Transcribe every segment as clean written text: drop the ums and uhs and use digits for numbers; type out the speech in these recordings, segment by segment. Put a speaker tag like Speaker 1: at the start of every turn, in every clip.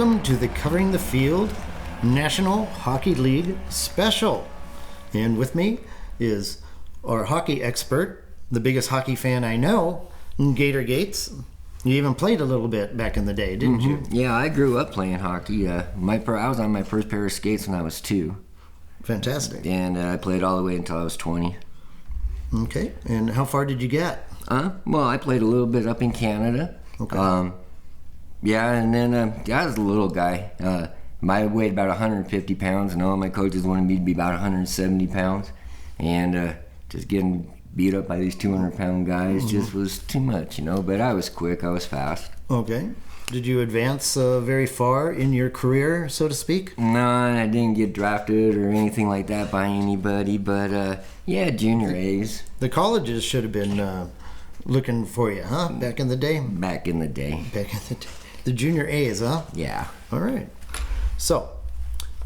Speaker 1: welcome to the Covering the Field National Hockey League Special. And with me is our hockey expert, the biggest hockey fan I know, Gator Gates. You even played a little bit back in the day, didn't you?
Speaker 2: Yeah, I grew up playing hockey. I was on my first pair of skates when I was 2.
Speaker 1: Fantastic.
Speaker 2: And I played all the way until I was 20.
Speaker 1: Okay, and how far did you get?
Speaker 2: Well, I played a little bit up in Canada.
Speaker 1: Okay.
Speaker 2: Yeah, and then I was a little guy. I weighed about 150 pounds, and all my coaches wanted me to be about 170 pounds. And just getting beat up by these 200-pound guys just was too much, But I was quick. I was fast.
Speaker 1: Okay. Did you advance very far in your career, so to speak?
Speaker 2: No, I didn't get drafted or anything like that by anybody, but yeah, junior A's.
Speaker 1: The colleges should have been looking for you, huh? Back in the day?
Speaker 2: Back in the day.
Speaker 1: Back in the day. The junior A's, huh?
Speaker 2: Yeah.
Speaker 1: All right. So,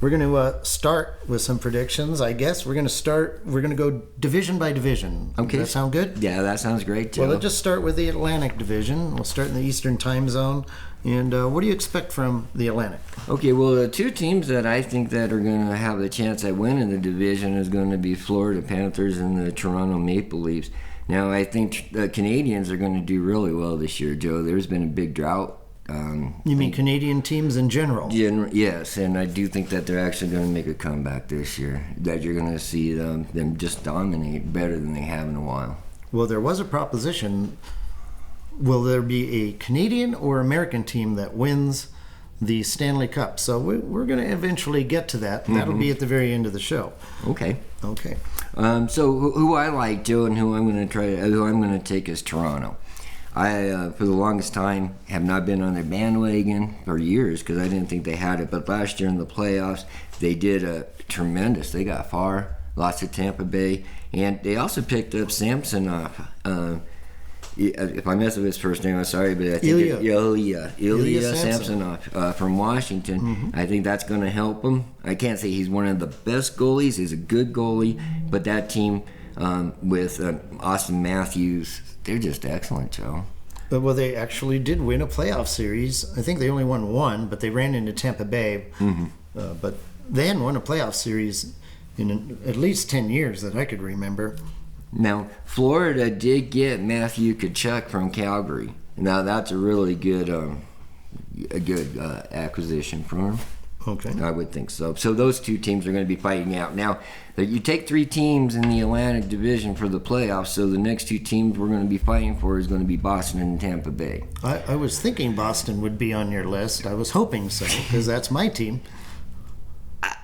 Speaker 1: we're going to start with some predictions, I guess. We're going to go division by division.
Speaker 2: Okay.
Speaker 1: Does that sound good?
Speaker 2: Yeah, that sounds great, Joe.
Speaker 1: Well, let's just start with the Atlantic Division. We'll start in the Eastern Time Zone. And what do you expect from the Atlantic?
Speaker 2: Okay, well, the two teams that I think that are going to have a chance at winning the division is going to be Florida Panthers and the Toronto Maple Leafs. Now, I think the Canadians are going to do really well this year, Joe. There's been a big drought.
Speaker 1: You mean Canadian teams in general?
Speaker 2: Yes, and I do think that they're actually going to make a comeback this year. That you're going to see them just dominate better than they have in a while.
Speaker 1: Well, there was a proposition. Will there be a Canadian or American team that wins the Stanley Cup? So we're going to eventually get to that. That'll be at the very end of the show.
Speaker 2: Okay.
Speaker 1: So
Speaker 2: who I like, Joe, and who I'm going to take is Toronto. I, for the longest time, have not been on their bandwagon for years because I didn't think they had it. But last year in the playoffs, they did tremendous. They got far, lost to Tampa Bay, and they also picked up Samsonov. If I mess up his first name, I'm sorry, but I think Ilya Samsonov from Washington. I think that's going to help him. I can't say he's one of the best goalies. He's a good goalie, but that team with Austin Matthews, they're just excellent, Joe.
Speaker 1: But well, they actually did win a playoff series. I think they only won one, but they ran into Tampa Bay. But they hadn't won a playoff series in at least 10 years that I could remember.
Speaker 2: Now, Florida did get Matthew Tkachuk from Calgary. Now, that's a really good acquisition for him.
Speaker 1: Okay.
Speaker 2: I would think so. So those two teams are going to be fighting out. Now, you take 3 teams in the Atlantic Division for the playoffs, so the next 2 teams we're going to be fighting for is going to be Boston and Tampa Bay.
Speaker 1: I was thinking Boston would be on your list. I was hoping so, because that's my team.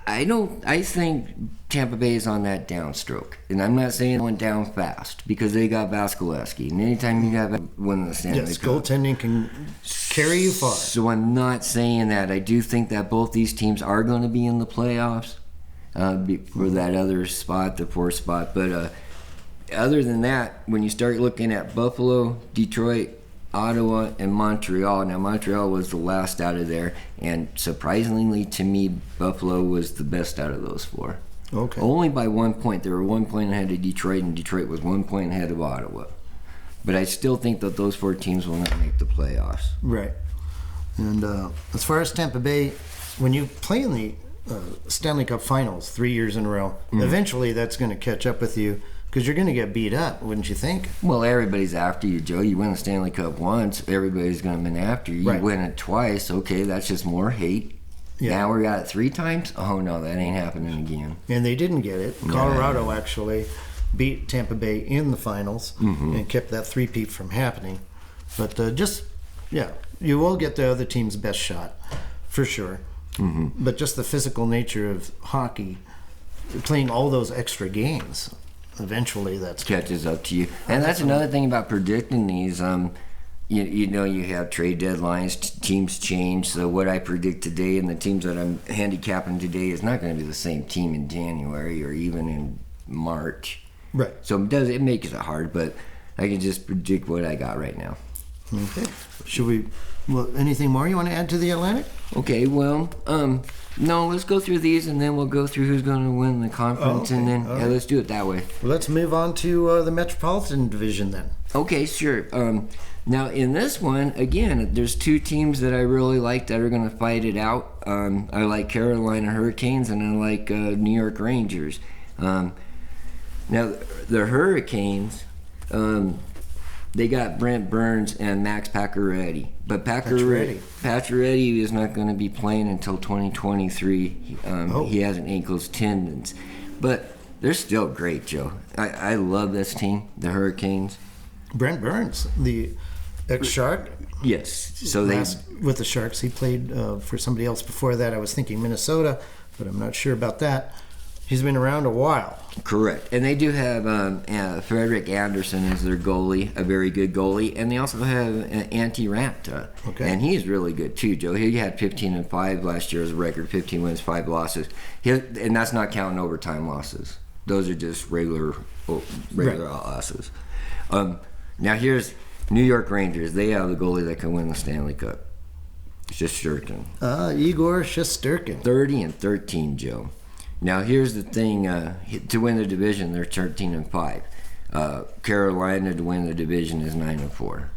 Speaker 2: I think Tampa Bay is on that downstroke. And I'm not saying it went down fast, because they got Vasilevsky. And anytime you have one of the Stanley Cup,
Speaker 1: goaltending can carry you far.
Speaker 2: So I'm not saying that. I do think that both these teams are going to be in the playoffs for that other spot, the 4th spot. But other than that, when you start looking at Buffalo, Detroit, Ottawa, and Montreal. Now, Montreal was the last out of there, and surprisingly to me, Buffalo was the best out of those 4.
Speaker 1: Okay.
Speaker 2: Only by 1 point. They were 1 point ahead of Detroit, and Detroit was 1 point ahead of Ottawa. But I still think that those 4 teams will not make the playoffs.
Speaker 1: Right. And as far as Tampa Bay, when you play in the Stanley Cup Finals 3 years in a row, eventually that's going to catch up with you. Because you're going to get beat up, wouldn't you think?
Speaker 2: Well, everybody's after you, Joe. You win the Stanley Cup once, everybody's going to be after you.
Speaker 1: Right.
Speaker 2: You win it twice, okay, that's just more hate. Yeah. Now we got it 3 times? Oh, no, that ain't happening again.
Speaker 1: And they didn't get it. Colorado actually beat Tampa Bay in the finals and kept that three-peat from happening. But you will get the other team's best shot, for sure. But just the physical nature of hockey, playing all those extra games, eventually that's
Speaker 2: catches up to you. And that's another thing about predicting these. You have trade deadlines, teams change. So what I predict today and the teams that I'm handicapping today is not going to be the same team in January or even in March.
Speaker 1: Right.
Speaker 2: So it makes it hard, but I can just predict what I got right now.
Speaker 1: Okay. Anything more you want to add to the Atlantic?
Speaker 2: Okay, well, no, let's go through these and then we'll go through who's going to win the conference and then let's do it that way.
Speaker 1: Well, let's move on to the Metropolitan Division then.
Speaker 2: Okay, sure. Now, in this one, again, there's two teams that I really like that are going to fight it out. I like Carolina Hurricanes and I like New York Rangers. Now, the Hurricanes, they got Brent Burns and Max Pacioretty. But Pacioretty is not going to be playing until 2023. He has an ankles tendons. But they're still great, Joe. I love this team, the Hurricanes.
Speaker 1: Brent Burns, the ex-Shark.
Speaker 2: Yes. So
Speaker 1: with the Sharks, he played for somebody else before that. I was thinking Minnesota, but I'm not sure about that. He's been around a while.
Speaker 2: Correct. And they do have Frederick Anderson as their goalie, a very good goalie. And they also have Antti Raanta.
Speaker 1: Okay.
Speaker 2: And he's really good too, Joe. He had 15-5 last year as a record, 15 wins, 5 losses. And that's not counting overtime losses. Those are just regular losses. Now here's New York Rangers. They have the goalie that can win the Stanley Cup. Shesterkin.
Speaker 1: Igor Shesterkin.
Speaker 2: 30-13, Joe. Now here's the thing: to win the division, they're 13-5. Carolina to win the division is 9-4.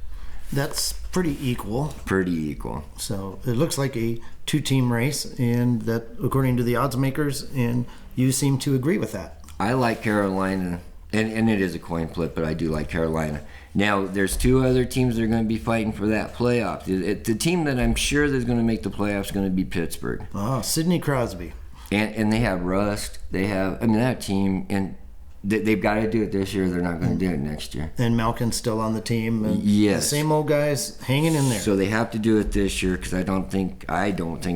Speaker 1: That's pretty equal.
Speaker 2: Pretty equal.
Speaker 1: So it looks like a two-team race, and that, according to the odds makers, and you seem to agree with that.
Speaker 2: I like Carolina, and it is a coin flip, but I do like Carolina. Now there's two other teams that are going to be fighting for that playoff. The team that I'm sure that's going to make the playoffs is going to be Pittsburgh.
Speaker 1: Oh, Sidney Crosby.
Speaker 2: And they have Rust. They have, that team, and they've got to do it this year. They're not going to do it next year.
Speaker 1: And Malkin's still on the team. And
Speaker 2: yes.
Speaker 1: The same old guys hanging in there.
Speaker 2: So they have to do it this year because I don't think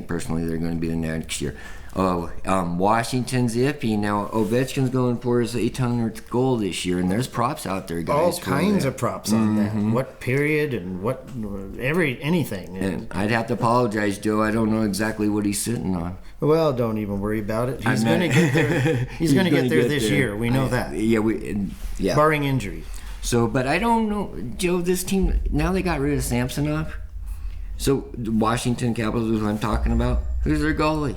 Speaker 2: personally they're going to be the next year. Washington's iffy. Now, Ovechkin's going for his 800th goal this year, and there's props out there, guys.
Speaker 1: All kinds of props on that. What period and what anything.
Speaker 2: And I'd have to apologize, Joe. I don't know exactly what he's sitting on.
Speaker 1: Well, don't even worry about it. He's going to get there. He's going to get there this year. We know that.
Speaker 2: Yeah.
Speaker 1: Barring injury.
Speaker 2: So, but I don't know, Joe. This team now they got rid of Samsonov. So, the Washington Capitals is what I'm talking about. Who's their goalie?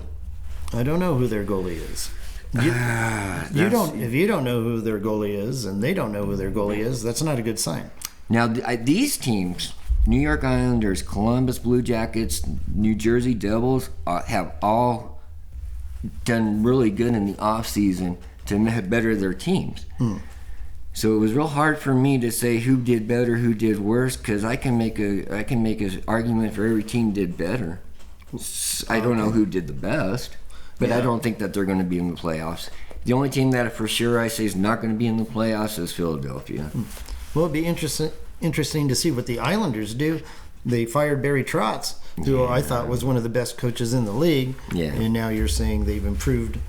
Speaker 1: I don't know who their goalie is. If you don't know who their goalie is, and they don't know who their goalie is, that's not a good sign.
Speaker 2: Now, these teams, New York Islanders, Columbus Blue Jackets, New Jersey Devils, have all done really good in the off season to better their teams. So it was real hard for me to say who did better, who did worse, because I can make an argument for every team did better. I don't know who did the best. But I don't think that they're going to be in the playoffs. The only team that for sure I say is not going to be in the playoffs is Philadelphia.
Speaker 1: Well, it'd be interesting to see what the Islanders do. They fired Barry Trotz, who I thought was one of the best coaches in the league. Yeah. And now you're saying they've improved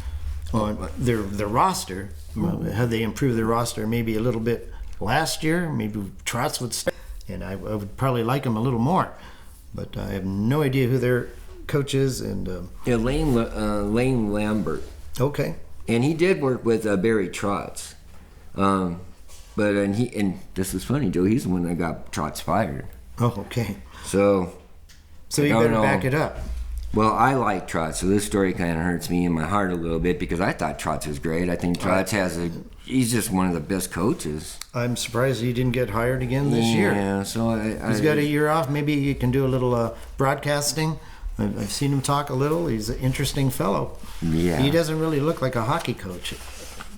Speaker 1: on their roster. Have they improved their roster maybe a little bit last year? Maybe Trotz would stay, and I would probably like him a little more. But I have no idea who their coaches and
Speaker 2: Lane Lambert.
Speaker 1: Okay.
Speaker 2: And he did work with Barry Trotz, and this is funny, Joe. He's the one that got Trotz fired.
Speaker 1: Oh, okay.
Speaker 2: So
Speaker 1: you better back it up.
Speaker 2: Well, I like Trotz, so this story kind of hurts me in my heart a little bit because I thought Trotz was great. I think Trotz he's just one of the best coaches. I'm
Speaker 1: surprised he didn't get hired again this year.
Speaker 2: Yeah, so
Speaker 1: he's got a year off. Maybe he can do a little broadcasting. I've seen him talk a little. He's an interesting fellow.
Speaker 2: Yeah.
Speaker 1: He doesn't really look like a hockey coach.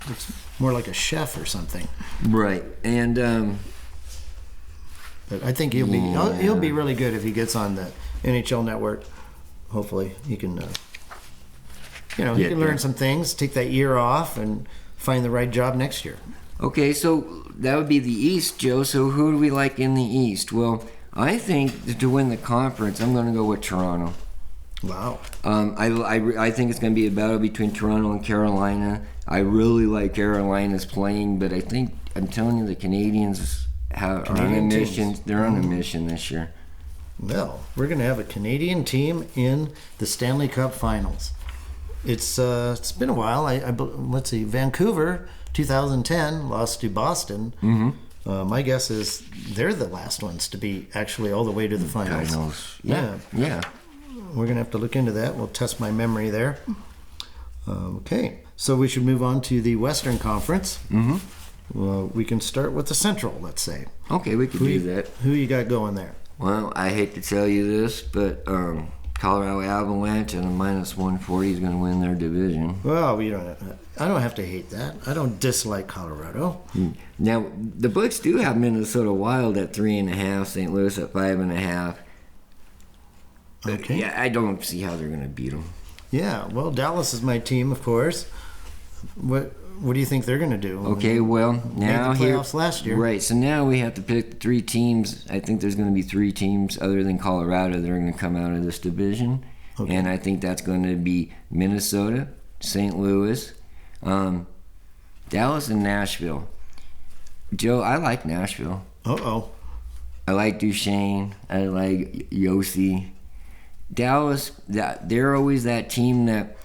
Speaker 1: Looks more like a chef or something.
Speaker 2: Right. And
Speaker 1: but I think he'll be really good if he gets on the NHL network. Hopefully he can he can learn some things, take that year off and find the right job next year. Okay, so that would be the East, Joe. So who do we like in the East? Well, I think to win the conference, I'm going to go with Toronto.
Speaker 2: Wow. I think it's going to be a battle between Toronto and Carolina. I really like Carolina's playing, but I'm telling you, the Canadians are on a mission. They're on a mission this year. Well, we're going to have a Canadian team in the Stanley Cup Finals. It's been a while. Let's see, Vancouver, 2010, lost to Boston. Mm-hmm. My guess is they're the last ones to be actually all the way to the finals. Yeah. We're going to have to look into that. We'll test my memory there. Okay, so we should move on to the Western Conference. Mm-hmm.
Speaker 1: Well, we can start with the Central, let's say.
Speaker 2: Okay, we could do that.
Speaker 1: Who you got going there?
Speaker 2: Well, I hate to tell you this, but Colorado Avalanche and a -140 is going to win their division.
Speaker 1: Well, I don't have to hate that. I don't dislike Colorado.
Speaker 2: Now, the books do have Minnesota Wild at 3.5, St. Louis at 5.5.
Speaker 1: Okay.
Speaker 2: Yeah, I don't see how they're going to beat them.
Speaker 1: Yeah, well, Dallas is my team, of course. What do you think they're going to do?
Speaker 2: Okay, well, now
Speaker 1: made the playoffs last year.
Speaker 2: Right, so now we have to pick 3 teams. I think there's going to be 3 teams other than Colorado that are going to come out of this division. Okay. And I think that's going to be Minnesota, St. Louis, Dallas, and Nashville. Joe, I like Nashville.
Speaker 1: Uh-oh.
Speaker 2: I like Duchesne. I like Yossi. Dallas, they're always that team that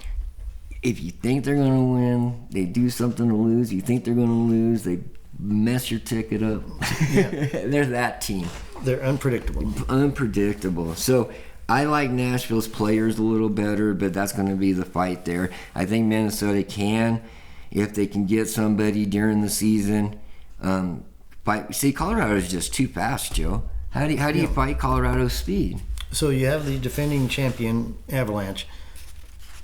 Speaker 2: if you think they're going to win, they do something to lose. You think they're going to lose, they mess your ticket up. Yeah. They're that team.
Speaker 1: They're unpredictable.
Speaker 2: Unpredictable. So I like Nashville's players a little better, but that's going to be the fight there. I think Minnesota can, if they can get somebody during the season. See, Colorado is just too fast, Joe. How do you fight Colorado's speed?
Speaker 1: So you have the defending champion Avalanche.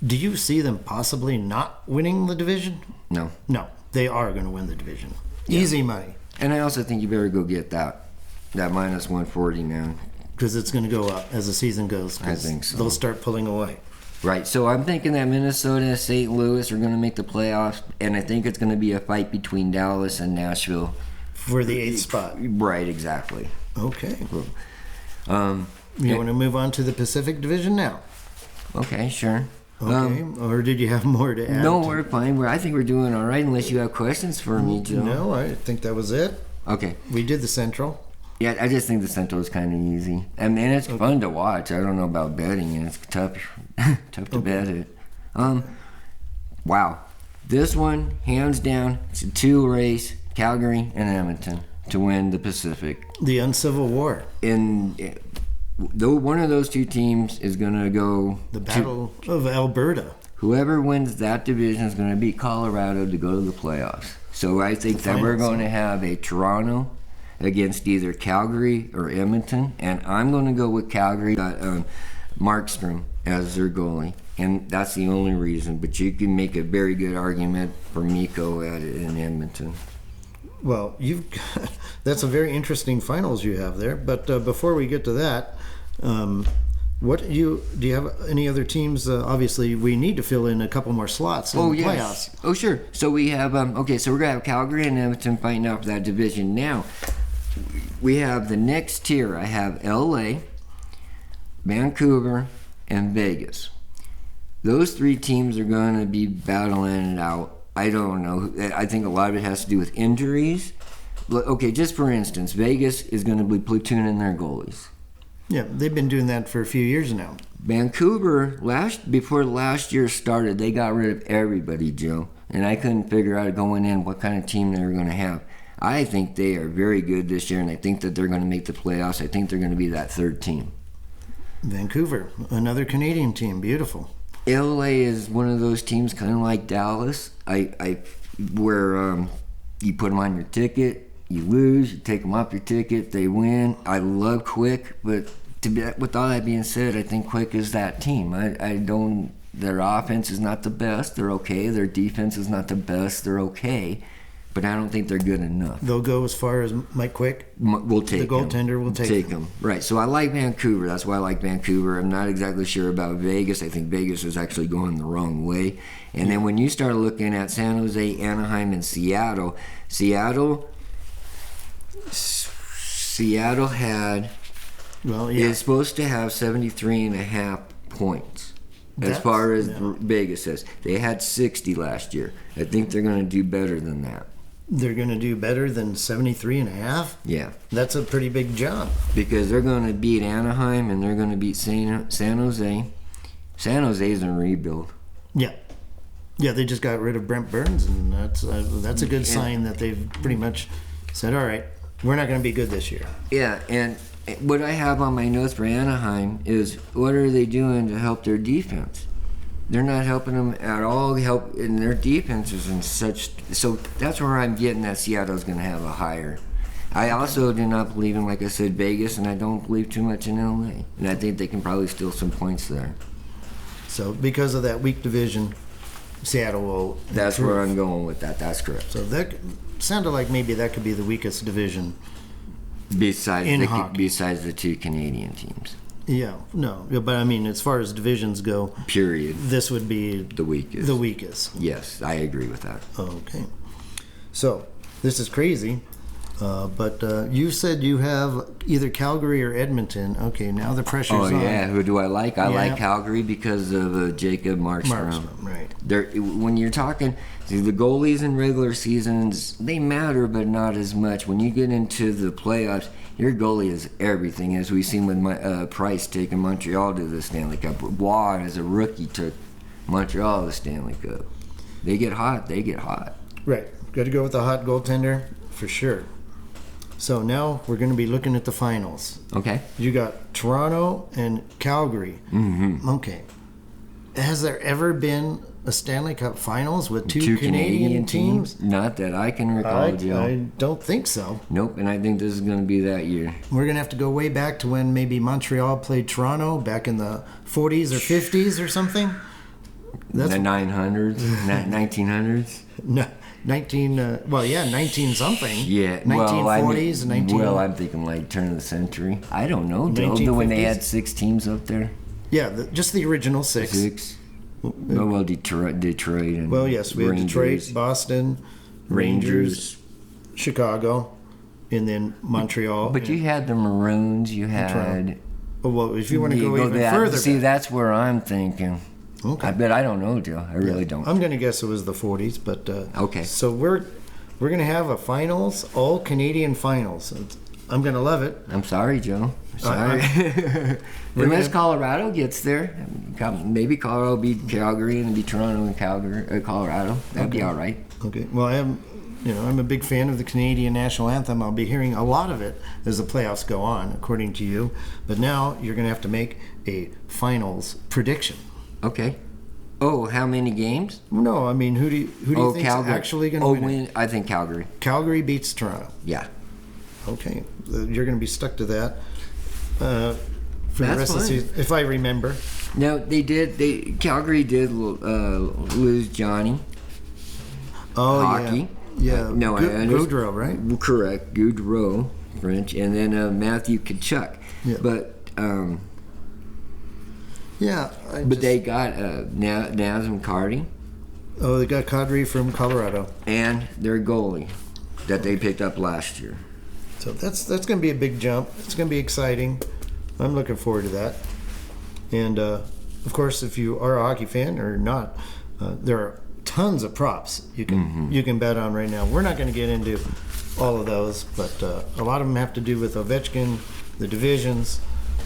Speaker 1: Do you see them possibly not winning the division?
Speaker 2: No.
Speaker 1: No, they are going to win the division. Yeah. Easy money.
Speaker 2: And I also think you better go get that -140 now.
Speaker 1: Because it's going to go up as the season goes.
Speaker 2: I think so.
Speaker 1: They'll start pulling away.
Speaker 2: Right, so I'm thinking that Minnesota, St. Louis are going to make the playoffs, and I think it's going to be a fight between Dallas and Nashville.
Speaker 1: For the 8th spot.
Speaker 2: Right, exactly.
Speaker 1: Okay. You want to move on to the Pacific Division now?
Speaker 2: Okay, sure.
Speaker 1: Okay, or did you have more to add?
Speaker 2: No, we're fine. I think we're doing all right, unless you have questions for me, Joe.
Speaker 1: No, I think that was it.
Speaker 2: Okay.
Speaker 1: We did the Central.
Speaker 2: Yeah, I just think the Central is kind of easy. I mean, it's fun to watch. I don't know about betting, and it's tough to bet it. Wow. This one, hands down, it's a 2 race, Calgary and Edmonton, to win the Pacific.
Speaker 1: The Uncivil War.
Speaker 2: Though one of those 2 teams is going to go...
Speaker 1: The Battle of Alberta.
Speaker 2: Whoever wins that division is going to beat Colorado to go to the playoffs. So I think that we're going to have a Toronto against either Calgary or Edmonton. And I'm going to go with Calgary. Got Markstrom as their goalie. And that's the only reason. But you can make a very good argument for Mikko in Edmonton.
Speaker 1: Well, that's a very interesting finals you have there. But before we get to that, do you have any other teams? Obviously, we need to fill in a couple more slots in the playoffs.
Speaker 2: Oh, sure. So we have so we're gonna have Calgary and Edmonton fighting out for that division. Now we have the next tier. I have LA, Vancouver, and Vegas. Those 3 teams are going to be battling it out. I don't know. I think a lot of it has to do with injuries. Okay, just for instance, Vegas is going to be platooning their goalies.
Speaker 1: Yeah, they've been doing that for a few years now.
Speaker 2: Vancouver, before last year started, they got rid of everybody, Joe. And I couldn't figure out going in what kind of team they were going to have. I think they are very good this year, and I think that they're going to make the playoffs. I think they're going to be that 3rd team.
Speaker 1: Vancouver, another Canadian team. Beautiful.
Speaker 2: LA is one of those teams kind of like Dallas, where you put them on your ticket, you lose, you take them off your ticket, they win. I love Quick, but with all that being said, I think Quick is that team. Their offense is not the best, they're okay. Their defense is not the best, they're okay. But I don't think they're good enough.
Speaker 1: They'll go as far as Mike Quick?
Speaker 2: We'll take
Speaker 1: the goaltender will take them.
Speaker 2: Right, so I like Vancouver. That's why I like Vancouver. I'm not exactly sure about Vegas. I think Vegas is actually going the wrong way. And then when you start looking at San Jose, Anaheim, and Seattle had...
Speaker 1: Well, yeah.
Speaker 2: is supposed to have 73.5 points. As far as Vegas says. They had 60 last year. I think they're going to do better than that.
Speaker 1: They're going to do better than 73.5?
Speaker 2: Yeah.
Speaker 1: That's a pretty big jump.
Speaker 2: Because they're going to beat Anaheim and they're going to beat San Jose. San Jose is in rebuild.
Speaker 1: Yeah. Yeah, they just got rid of Brent Burns, and that's a good sign that they've pretty much said, all right, we're not going to be good this year.
Speaker 2: Yeah, and what I have on my notes for Anaheim is what are they doing to help their defense? They're not helping them at all. Help in their defenses and such. So that's where I'm getting that Seattle's going to have a higher. I also do not believe in, like I said, Vegas, and I don't believe too much in LA. And I think they can probably steal some points there.
Speaker 1: So because of that weak division, Seattle will.
Speaker 2: That's
Speaker 1: improve.
Speaker 2: where I'm going with that. That's correct.
Speaker 1: So that sounded like maybe that could be the weakest division.
Speaker 2: Besides
Speaker 1: hockey.
Speaker 2: besides the two Canadian teams.
Speaker 1: Yeah, no, but I mean, as far as divisions go,
Speaker 2: Period.
Speaker 1: this would be
Speaker 2: The weakest.
Speaker 1: the weakest.
Speaker 2: Yes, I agree with that.
Speaker 1: Okay. So this is crazy, but you said you have either Calgary or Edmonton. Okay, now the pressure's on.
Speaker 2: Oh yeah, who do I like? I
Speaker 1: Yeah.
Speaker 2: like Calgary because of Jacob Markstrom.
Speaker 1: Markstrom, right.
Speaker 2: When you're talking, see, the goalies in regular seasons, they matter, but not as much. When you get into the playoffs, your goalie is everything, as we've seen with Price taking Montreal to the Stanley Cup. Waugh, as a rookie, took Montreal to the Stanley Cup. They get hot. They get hot.
Speaker 1: Right. Got to go with the hot goaltender for sure. So now we're going to be looking at the finals.
Speaker 2: Okay.
Speaker 1: You got Toronto and Calgary.
Speaker 2: Mm-hmm.
Speaker 1: Okay. Has there ever been a Stanley Cup Finals with two Canadian teams?
Speaker 2: Not that I can recall, Joe.
Speaker 1: I don't think so.
Speaker 2: Nope, and I think this is going to be that year.
Speaker 1: We're going to have to go way back to when maybe Montreal played Toronto back in the 40s or 50s or something.
Speaker 2: The 900s, 1900s.
Speaker 1: No, 19 something.
Speaker 2: Yeah,
Speaker 1: 1940s, 19.
Speaker 2: Well, I'm thinking like turn of the century. I don't know, Joe. When they had 6 teams up there.
Speaker 1: Yeah, just the original 6.
Speaker 2: 6. Well, Detroit, and
Speaker 1: well, yes, we had Detroit, Boston, Rangers, Chicago, and then Montreal.
Speaker 2: But you had the Maroons. You had.
Speaker 1: Well, if you want to go even further,
Speaker 2: see,
Speaker 1: back.
Speaker 2: that's where I'm thinking.
Speaker 1: Okay.
Speaker 2: I don't know, Joe. I really don't.
Speaker 1: I'm going to guess it was the 40s, but
Speaker 2: okay.
Speaker 1: So we're going to have a finals, all Canadian finals. I'm going to love it.
Speaker 2: I'm sorry, Joe. Sorry. Unless Colorado gets there, maybe Colorado will beat Calgary and beat Toronto and Colorado. That'd be all right.
Speaker 1: Okay. Well, I'm a big fan of the Canadian national anthem. I'll be hearing a lot of it as the playoffs go on, according to you. But now you're going to have to make a finals prediction.
Speaker 2: Okay. Oh, how many games?
Speaker 1: No, I mean, who do you think is actually going to win?
Speaker 2: I think Calgary.
Speaker 1: Calgary beats Toronto.
Speaker 2: Yeah.
Speaker 1: Okay. You're going to be stuck to that for the rest of the season, if I remember.
Speaker 2: No, Calgary did lose Johnny.
Speaker 1: Oh,
Speaker 2: hockey.
Speaker 1: Yeah.
Speaker 2: No,
Speaker 1: Gaudreau, right?
Speaker 2: Correct. Gaudreau, French, and then Matthew Tkachuk.
Speaker 1: Yeah.
Speaker 2: But
Speaker 1: yeah.
Speaker 2: They got Nazem Kadri.
Speaker 1: Oh, they got Kadri from Colorado.
Speaker 2: And their goalie that they picked up last year.
Speaker 1: So that's going to be a big jump. It's going to be exciting. I'm looking forward to that. And of course, if you are a hockey fan or not, there are tons of props you can bet on right now. We're not going to get into all of those, but a lot of them have to do with Ovechkin, the divisions.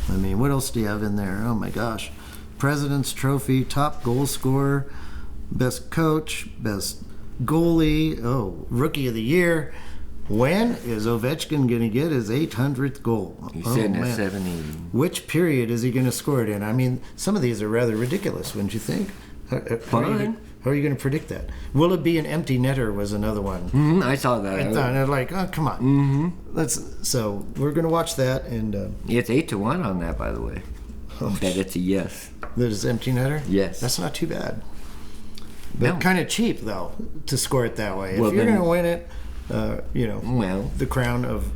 Speaker 1: I mean, what else do you have in there? Oh my gosh. President's Trophy, top goal scorer, best coach, best goalie, rookie of the year. When is Ovechkin going to get his 800th goal?
Speaker 2: He's sitting at 780.
Speaker 1: Which period is he going to score it in? I mean, some of these are rather ridiculous, wouldn't you think? How are you going to predict that? Will it be an empty netter was another one.
Speaker 2: Mm-hmm, I saw that.
Speaker 1: I thought, like, oh, come on.
Speaker 2: Mm-hmm.
Speaker 1: So we're going to watch that. And
Speaker 2: it's 8-1 on that, by the way. Bet it's a yes.
Speaker 1: That is empty netter?
Speaker 2: Yes.
Speaker 1: That's not too bad. But kind of cheap, though, to score it that way. If you're going to win it, the crown of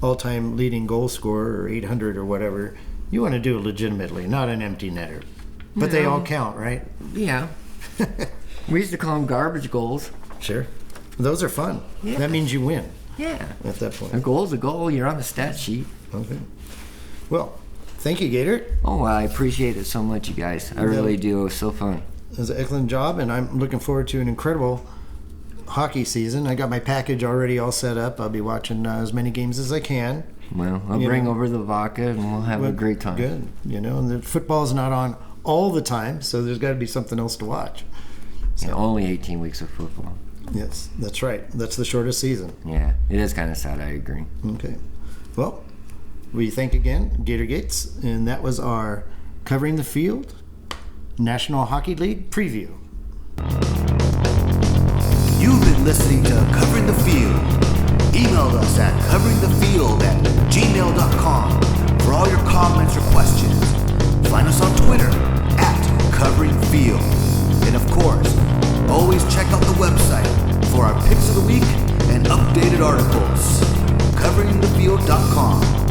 Speaker 1: all-time leading goal scorer or 800 or whatever, you want to do it legitimately, not an empty netter. But they all count, right?
Speaker 2: Yeah. We used to call them garbage goals.
Speaker 1: Sure. Those are fun. Yeah. That means you win.
Speaker 2: Yeah.
Speaker 1: At that point.
Speaker 2: A goal's a goal. You're on the stat sheet.
Speaker 1: Okay. Well, thank you, Gator.
Speaker 2: Oh, I appreciate it so much, you guys. I really do. It was so fun.
Speaker 1: It was an excellent job, and I'm looking forward to an incredible hockey season. I got my package already all set up. I'll be watching as many games as I can.
Speaker 2: Well, I'll bring over the vodka, and we'll have a great time.
Speaker 1: Good. And the football's not on all the time, so there's got to be something else to watch.
Speaker 2: So. Yeah, only 18 weeks of football.
Speaker 1: Yes, that's right. That's the shortest season.
Speaker 2: Yeah, it is kind of sad. I agree.
Speaker 1: Okay. Well, we thank again Gator Gates, and that was our Covering the Field National Hockey League preview.
Speaker 3: You've been listening to Covering the Field. Email us at coveringthefield@gmail.com for all your comments or questions. Find us on Twitter @CoveringField. And of course, always check out the website for our picks of the week and updated articles. coveringthefield.com.